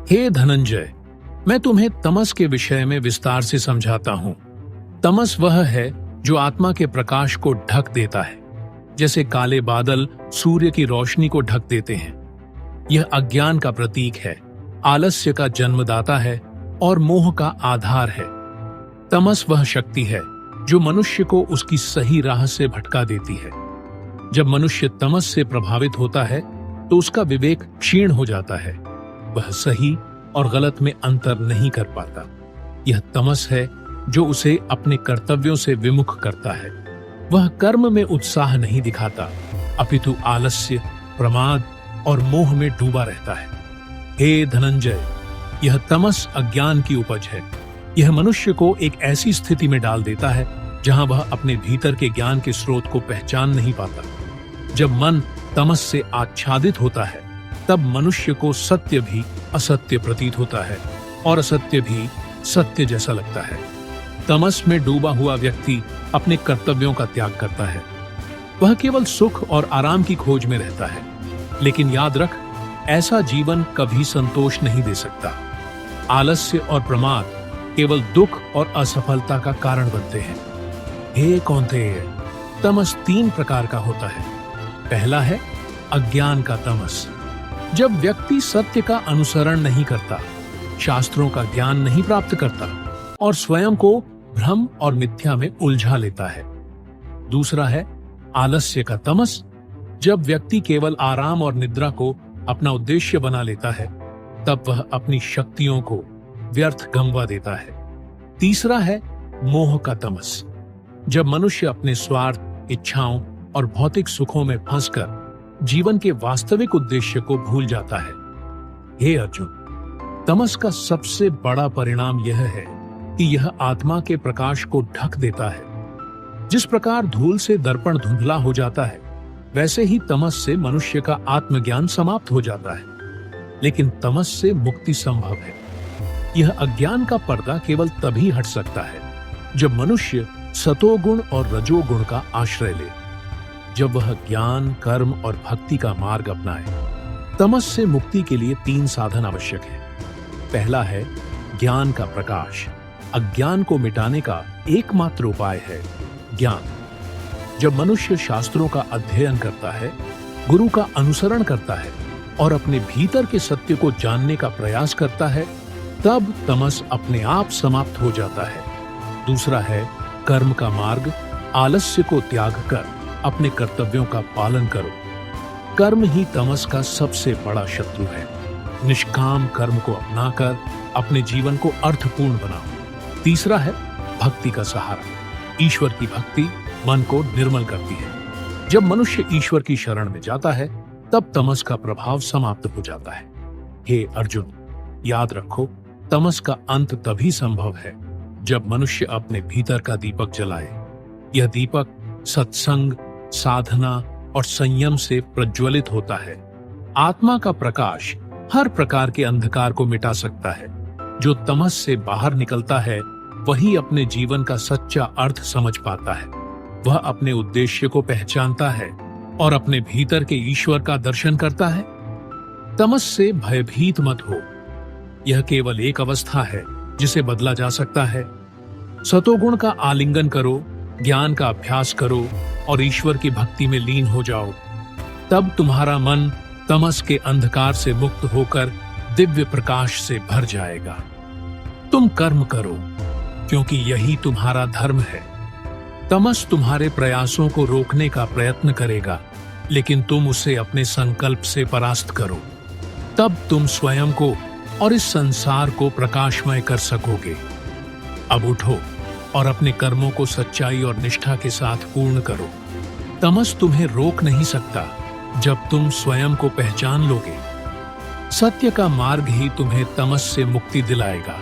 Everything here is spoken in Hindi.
हे धनंजय, मैं तुम्हें तमस के विषय में विस्तार से समझाता हूं। तमस वह है जो आत्मा के प्रकाश को ढक देता है, जैसे काले बादल सूर्य की रोशनी को ढक देते हैं। यह अज्ञान का प्रतीक है, आलस्य का जन्मदाता है और मोह का आधार है। तमस वह शक्ति है जो मनुष्य को उसकी सही राह से भटका देती है। जब मनुष्य तमस से प्रभावित होता है तो उसका विवेक क्षीण हो जाता है, वह सही और गलत में अंतर नहीं कर पाता। यह तमस है जो उसे अपने कर्तव्यों से विमुख करता है। वह कर्म में उत्साह नहीं दिखाता, अपितु आलस्य, प्रमाद और मोह में डूबा रहता है। हे धनंजय, यह तमस अज्ञान की उपज है। यह मनुष्य को एक ऐसी स्थिति में डाल देता है जहां वह अपने भीतर के ज्ञान के स्रोत को पहचान नहीं पाता। जब मन तमस से आच्छादित होता है, तब मनुष्य को सत्य भी असत्य प्रतीत होता है और असत्य भी सत्य जैसा लगता है। तमस में डूबा हुआ व्यक्ति अपने कर्तव्यों का त्याग करता है। वह केवल सुख और आराम की खोज में रहता है। लेकिन याद रख, ऐसा जीवन कभी संतोष नहीं दे सकता। आलस्य और प्रमाद केवल दुख और असफलता का कारण बनते हैं। हे कौन्तेय, तमस 3 प्रकार का होता है। पहला है अज्ञान का तमस। जब व्यक्ति सत्य का अनुसरण नहीं करता, शास्त्रों का ज्ञान नहीं प्राप्त करता और स्वयं को भ्रम और मिथ्या में उलझा लेता है। दूसरा है आलस्य का तमस। जब व्यक्ति केवल आराम और निद्रा को अपना उद्देश्य बना लेता है, तब वह अपनी शक्तियों को व्यर्थ गंवा देता है। तीसरा है मोह का तमस। जब मनुष्य अपने स्वार्थ, इच्छाओं और भौतिक सुखों में फंसकर जीवन के वास्तविक उद्देश्य को भूल जाता है। हे अर्जुन, तमस का सबसे बड़ा परिणाम यह है कि यह आत्मा के प्रकाश को ढक देता है। जिस प्रकार धूल से दर्पण धुंधला हो जाता है, वैसे ही तमस से मनुष्य का आत्मज्ञान समाप्त हो जाता है। लेकिन तमस से मुक्ति संभव है। यह अज्ञान का पर्दा केवल तभी हट सकता है जब मनुष्य सतोगुण और रजोगुण का आश्रय ले, जब वह ज्ञान, कर्म और भक्ति का मार्ग अपनाए। तमस से मुक्ति के लिए 3 साधन आवश्यक है। पहला है ज्ञान का प्रकाश। अज्ञान को मिटाने का एकमात्र उपाय है ज्ञान। जब मनुष्य शास्त्रों का अध्ययन करता है, गुरु का अनुसरण करता है और अपने भीतर के सत्य को जानने का प्रयास करता है, तब तमस अपने आप समाप्त हो जाता है। दूसरा है कर्म का मार्ग। आलस्य को त्याग कर अपने कर्तव्यों का पालन करो। कर्म ही तमस का सबसे बड़ा शत्रु है। निष्काम कर्म को अपनाकर अपने जीवन को अर्थपूर्ण बनाओ। तीसरा है भक्ति का सहारा। ईश्वर की भक्ति मन को निर्मल करती है। जब मनुष्य ईश्वर की शरण में जाता है, तब तमस का प्रभाव समाप्त हो जाता है। हे अर्जुन, याद रखो, तमस का अंत तभी संभव है जब मनुष्य अपने भीतर का दीपक जलाए। यह दीपक सत्संग, साधना और संयम से प्रज्वलित होता है। आत्मा का प्रकाश हर प्रकार के अंधकार को मिटा सकता है। जो तमस से बाहर निकलता है, वही अपने जीवन का सच्चा अर्थ समझ पाता है। वह अपने उद्देश्य को पहचानता है और अपने भीतर के ईश्वर का दर्शन करता है। तमस से भयभीत मत हो। यह केवल एक अवस्था है जिसे बदला जा सकता है। सतोगुण का आलिंगन करो, ज्ञान का अभ्यास करो और ईश्वर की भक्ति में लीन हो जाओ। तब तुम्हारा मन तमस के अंधकार से मुक्त होकर दिव्य प्रकाश से भर जाएगा। तुम कर्म करो, क्योंकि यही तुम्हारा धर्म है। तमस तुम्हारे प्रयासों को रोकने का प्रयत्न करेगा, लेकिन तुम उसे अपने संकल्प से परास्त करो। तब तुम स्वयं को और इस संसार को प्रकाशमय कर सकोगे। अब उठो और अपने कर्मों को सच्चाई और निष्ठा के साथ पूर्ण करो। तमस तुम्हें रोक नहीं सकता जब तुम स्वयं को पहचान लोगे। सत्य का मार्ग ही तुम्हें तमस से मुक्ति दिलाएगा।